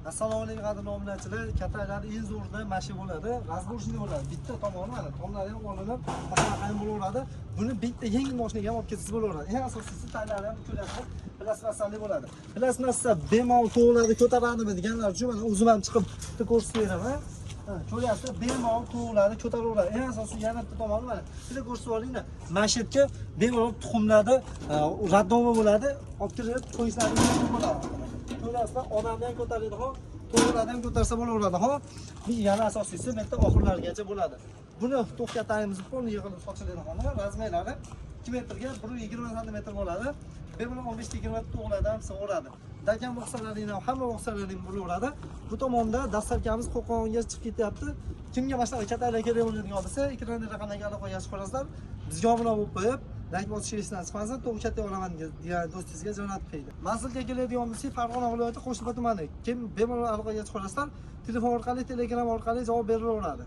Assalomu alaykum qadrli obunachilar. Katalari eng zo'rida mashina bo'ladi. Razborchnik bo'ladi. Bitta tomoni mana tomlari ham olinib, qanaqa bo'laveradi. Buni bitta yengil mashinaga ham olib ketsangiz bo'laveradi. Eng asosiysi tayyorlari ham ko'rasiz. Plastmasali bo'ladi. Plastmassa bemalol to'g'riladi, ko'taradimi deganlar uchun mana o'zim ham chiqib bitta ko'rsatib beraman. Ko'ryapsiz, bemalol to'g'riladi, ko'taraveradi. Eng asosiy yana bitta tomoni mana. Bitta ko'rsatib oling-da. Mashinaga bemalol tuxumladi, radnoma bo'ladi. Olib kirib qo'yishlari mumkin bo'ladi. Ko'rasizlar, odamni ham ko'taradi, ho, to'g'riladi ham ko'tarsa bo'laveradi, ho. Yana asosiysi bu yerda oxirlarigacha bo'ladi. Buni to'xtatamiz, polni yig'ilib sochiladi, xona. Razmerlari 2 metrga 120 cm bo'ladi. Bemalol 15-20 to'g'riladi ham sig'uradi. Dakan boqsalaringlar ham hamma boqsalaring bo'laveradi. Bu tomonda dastlabkamiz Qo'qonga chiqib ketyapti. Kimga mana shunaqa kattalar kerak bo'ladigan bo'lsa, ekranda raqamlarga aloqa qilib qo'yasizlar. Bizga obuna bo'lib qo'yib, like bosishingizdan chiqmasin, to'g'ri katta olaman degan do'stingizga jo'natib qo'ying. Manzilga keladigan bo'lsak, Farg'ona viloyati Qo'shlipa tumani. Kim bemalol aloqaga chiqasizlar, telefon orqali, Telegram orqali javob berilaveradi.